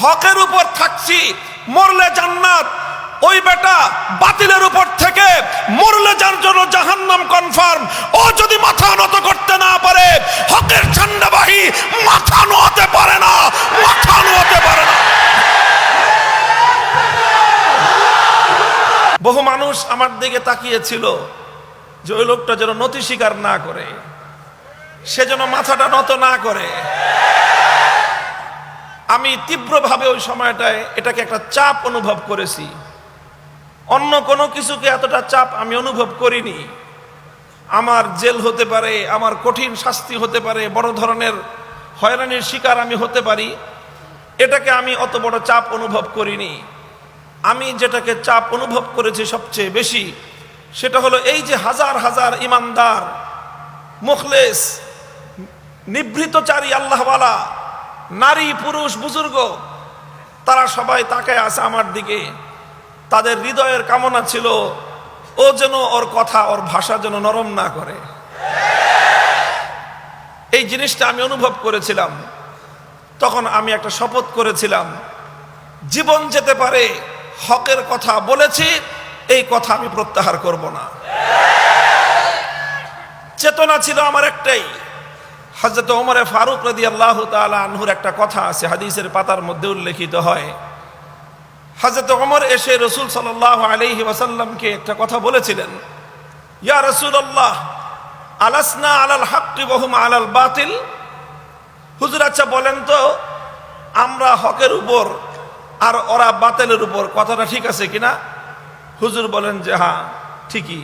হকের উপর থাকছি, মরলে জান্নাত। ওই বেটা বাতিলের উপর থেকে মরলে যার জন্য জাহান্নাম কনফার্ম। ও যদি মাথা নত করতে না পারে, হকের ঝান্ডাবাহী মাথা নোয়াতে পারে না, মাথা নোয়াতে পারে না। বহু মানুষ আমার দিকে তাকিয়েছিল যে ওই লোকটা যেন নতি স্বীকার না করে, সে যেন মাথাটা নত না করে। আমি তীব্রভাবে ওই সময়টায় এটাকে একটা চাপ অনুভব করেছি। অন্য কোনো কিছুকে এতটা চাপ আমি অনুভব করিনি। আমার জেল হতে পারে, আমার কঠিন শাস্তি হতে পারে, বড় ধরনের হয়রানির শিকার আমি হতে পারি, এটাকে আমি অত বড় চাপ অনুভব করিনি। আমি যেটাকে চাপ অনুভব করেছি সবচেয়ে বেশি, সেটা হলো এই যে হাজার হাজার ইমানদার, মুখলেস, নিভৃতচারী আল্লাহওয়ালা নারী, পুরুষ, বুজুর্গ, তারা সবাই তাকায় আছে আমার দিকে। তাদের হৃদয়ের কামনা ছিল ও যেন ওর কথা, ওর ভাষা যেন নরম না করে। এই জিনিসটা আমি অনুভব করেছিলাম। তখন আমি একটা শপথ করেছিলাম, জীবন যেতে পারে, হকের কথা বলেছি, এই কথা আমি প্রত্যাহার করব না। চেতনা ছিল আমার একটাই। হযরত ওমর ফারুক রাদিয়াল্লাহু তাআলা আনহুর একটা কথা আছে, হাদিসের পাতার মধ্যে উল্লেখিত হয়। হযরত ওমর এসে রাসূল সাল্লাল্লাহু আলাইহি ওয়াসাল্লামকে একটা কথা বলেছিলেন, ইয়া রাসূলুল্লাহ, আলাসনা আলাল হাক্কি ওয়া হুম আলাল বাতিল। হুজুর, আচ্ছা বলেন তো, আমরা হকের উপর আর ওরা বাতিলের উপর, কথাটা ঠিক আছে কিনা? হুজুর বলেন যে হ্যাঁ, ঠিকই,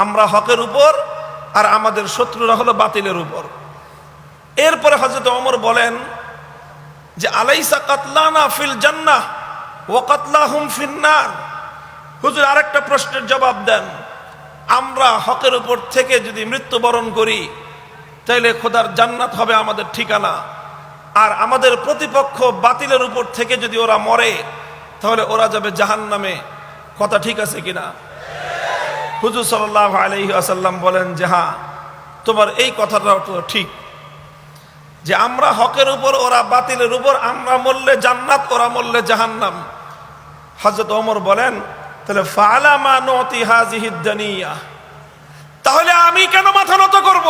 আমরা হকের উপর আর আমাদের শত্রুরা হলো বাতিলের উপর। এরপরে হযরত ওমর বলেন যে আলাইসা কাতলানা ফিল জান্নাহ ওয়া কাতলাহুম ফিন নার। হুজুর, আরেকটা প্রশ্নের জবাব দেন, আমরা হকের উপর থেকে যদি মৃত্যুবরণ করি তাহলে খোদার জান্নাত হবে আমাদের ঠিকানা, আর আমাদের প্রতিপক্ষ বাতিলের উপর থেকে যদি ওরা মরে তাহলে ওরা যাবে জাহান্নামে। কথা ঠিক আছে কিনা? হুজুর সাল্লাল্লাহু আলাইহি ওয়াসাল্লাম বলেন যে হ্যাঁ, তোমার এই কথাটা তো ঠিক, যে আমরা হকের উপর, ওরা বাতিলের উপর, আমরা মরলে জান্নাত, ওরা মরলে জাহান্নাম। হযরত ওমর বলেন, তাহলে ফালা মা নুতি হাযিহিদ দুনিয়া, তাহলে আমি কেন মাথা নত করব?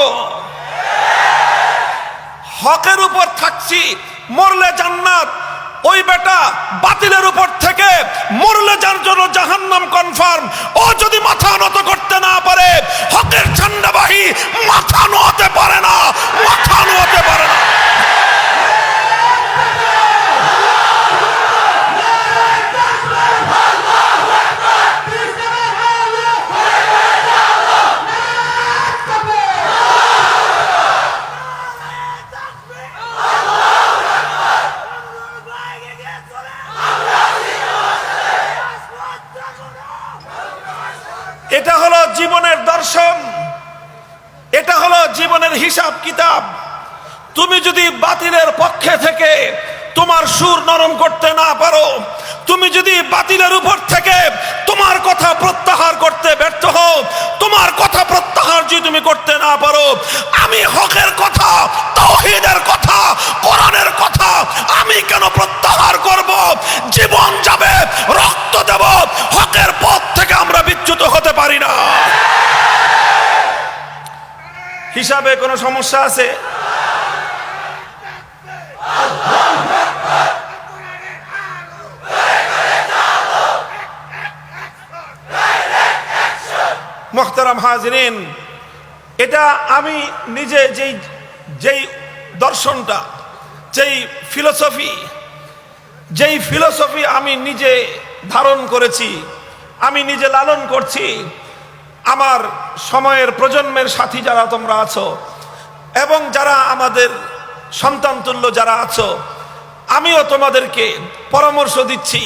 হকের উপর থাকছি, মরলে জান্নাত। ওই বেটা বাতিলের উপর থেকে মরলে যার জন্য জাহান্নাম কনফার্ম। ও যদি মাথা নত করতে না পারে, হকের ঝান্ডাবাহী মাথা নোয়াতে পারে না, মাথা নোয়াতে পারে না। এটা হলো জীবনের দর্শন, এটা হলো জীবনের হিসাব কিতাব। তুমি যদি বাতিলের পক্ষে থেকে তোমার সুর নরম করতে না পারো, তুমি যদি বাতিলের উপর থেকে তোমার কথা প্রত্যাহার করতে ব্যর্থ হও, তোমার কথা প্রত্যাহার যদি তুমি করতে না পারো, আমি হকের কথা, তাওহীদের কথা, কোরআনের কথা আমি কেন প্রত্যাহার করব? জীবন যাবে, রক্ত দেব, হকের পথ থেকে আমরা বিচ্যুত হতে পারি না। হিসাবে কোনো সমস্যা আছে? মুহতারাম হাজিরিন, এটা আমি নিজে যেই দর্শনটা, যেই ফিলোসফি আমি নিজে ধারণ করেছি, আমি নিজে লালন করছি, আমার সময়ের প্রজন্মের সাথী যারা তোমরা আছো এবং যারা আমাদের সন্তান তুল্য যারা আছো, আমিও তোমাদেরকে পরামর্শ দিচ্ছি,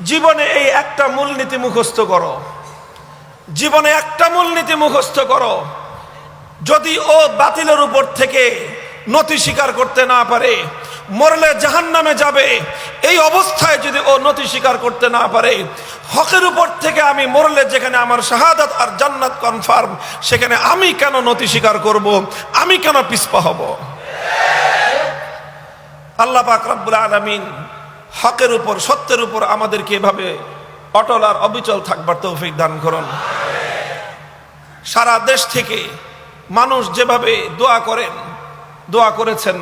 জীবনে এই একটা মূলনীতি মুখস্থ করো। জীবনে একটা মূলনীতি মুখস্থ করো, যদি ও বাতিলের উপর থেকে নতি স্বীকার করতে না পারে, মরলে জাহান্নামে যাবে, এই অবস্থায় যদি ও নতি স্বীকার করতে না পারে, হকের উপর থেকে আমি মরলে যেখানে আমার শাহাদাত আর জান্নাত কনফার্ম, সেখানে আমি কেন নতি স্বীকার করব? আমি কেন পিছপা হব? আল্লাহ পাক রব্বুল আলামিন হকের উপর, সত্যের উপর আমাদেরকে এভাবে অটল আর অবিচল থাকবার তৌফিক দান করুন। সারা দেশ থেকে মানুষ যেভাবে দোয়া করেছেন,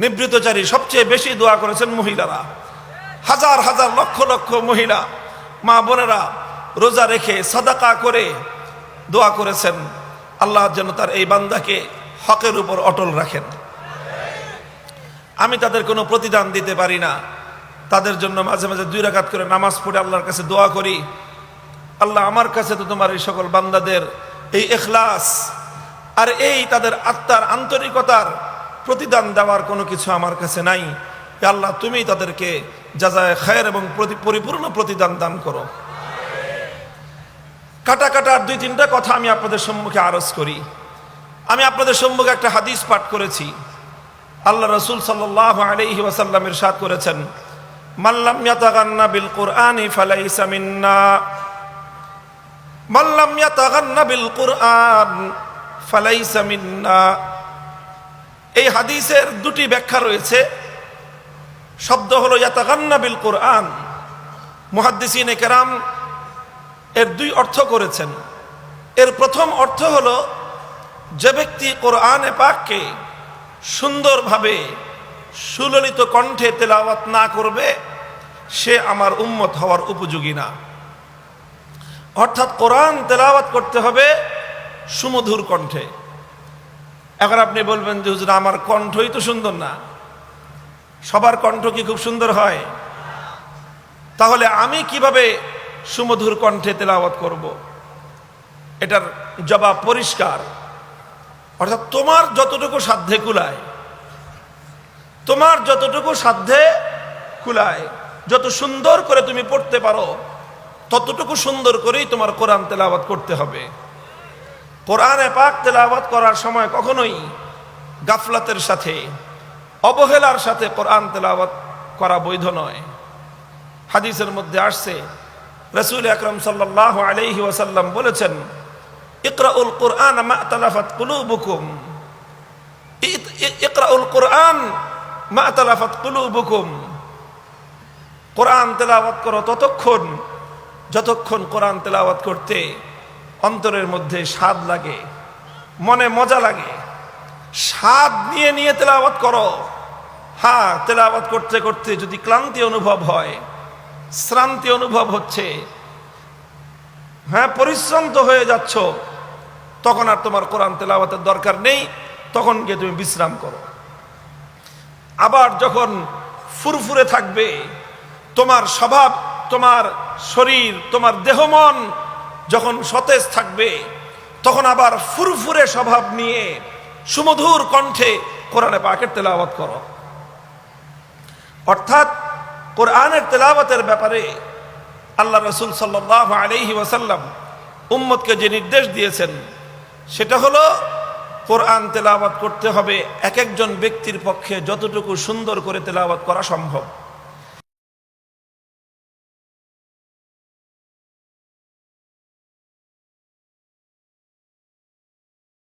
নিবৃতচারী সবচেয়ে বেশি দোয়া করেছেন মহিলারা। হাজার হাজার লক্ষ লক্ষ মহিলা মা বোনেরা রোজা রেখে সাদাকা করে দোয়া করেছেন, আল্লাহ যেন তার এই বান্দাকে হকের উপর অটল রাখেন। আমি তাদের কোনো প্রতিদান দিতে পারি না, তাদের জন্য মাঝে মাঝে 2 রাকাত করে নামাজ পড়ে আল্লাহর কাছে দোয়া করি, আল্লাহ আমার কাছে তো তোমার এই সকল বান্দাদের এই ইখলাস আর এই তাদের আত্মার আন্তরিকতার প্রতিদান দেওয়ার কোনো কিছু আমার কাছে নাই। হে আল্লাহ, তুমি তাদেরকে জাযায়ে খায়ের এবং পরিপূর্ণ প্রতিদান দান করো। কাটার 2-3টা কথা আমি আপনাদের সম্মুখে আরজ করি। আমি আপনাদের সম্মুখে একটা হাদিস পাঠ করেছি। আল্লাহ রাসূল সাল্লাল্লাহু আলাইহি ওয়াসাল্লাম ইরশাদ করেছেন, মান লাম ইয়াতাগান্না বিল কুরআনি ফালাইসা মিন্না, মান লাম ইয়াতাগান্না বিল কুরআন ফালাইসা মিন্না। এই হাদিসের 2টি ব্যাখ্যা রয়েছে। শব্দ হলো ইয়াতাগান্না বিল কুরআন। মুহাদ্দিসিনে কেরাম এর 2 অর্থ করেছেন। এর প্রথম অর্থ হলো, যে ব্যক্তি কোরআনে পাককে সুন্দরভাবে সুললিত কণ্ঠে তেলাওয়াত না করবে সে আমার উম্মত হওয়ার উপযোগী না। অর্থাৎ কোরআন তেলাওয়াত করতে হবে সুমধুর কণ্ঠে। এখন আপনি বলবেন যে হুজুর আমার কণ্ঠই তো সুন্দর না। সবার কণ্ঠ কি খুব সুন্দর হয়? তাহলে আমি কিভাবে সুমধুর কণ্ঠে তেলাওয়াত করব? এটার জবাব পরিষ্কার। অর্থাৎ তোমার যতটুকু সাধ্যে কুলায়, তোমার যতটুকু সাধ্যে কুলায়, যত সুন্দর করে তুমি পড়তে পারো ততটুকু সুন্দর করেই তোমার কোরআন তেলাওয়াত করতে হবে। কোরআনে পাক তেলাওয়াত করার সময় কখনোই গাফলাতের সাথে, অবহেলার সাথে কোরআন তেলাওয়াত করা বৈধ নয়। হাদিসের মধ্যে আসছে, রাসূল আকরাম সাল্লাল্লাহু আলাইহি ওয়াসাল্লাম বলেছেন, ইকরাউল কুরআন মা তালাফাত কুলুবুকুম, ইকরাউল কুরআন মা তালাফাত কুলুবুকুম। কোরআন তেলাওয়াত করো ততক্ষণ যতক্ষণ কোরআন তেলাওয়াত করতে অন্তরের মধ্যে স্বাদ লাগে, মনে মজা লাগে। স্বাদ নিয়ে নিয়ে তেলাওয়াত করো। হ্যাঁ, তেলাওয়াত করতে করতে যদি ক্লান্তি অনুভব হয়, শ্রান্তি অনুভব হচ্ছে, হ্যাঁ পরিশ্রান্ত হয়ে যাচ্ছ, তখন আর তোমার কোরআন তেলাওয়াতের দরকার নেই, তখন গিয়ে তুমি বিশ্রাম করো। আবার যখন ফুরফুরে থাকবে তোমার স্বভাব, তোমার শরীর, তোমার দেহ মন যখন সতেজ থাকবে, তখন আবার ফুরফুরে স্বভাব নিয়ে সুমধুর কণ্ঠে কোরআনে পাকের তেলাওয়াত করো। অর্থাৎ কোরআনের তেলাওয়াতের ব্যাপারে আল্লাহ রাসূল সাল্লাল্লাহু আলাইহি ওয়াসাল্লাম উম্মতকে যে নির্দেশ দিয়েছেন সেটা হলো, কোরআন তেলাওয়াত করতে হবে এক একজন ব্যক্তির পক্ষে যতটুকু সুন্দর করে তেলাওয়াত করা সম্ভব।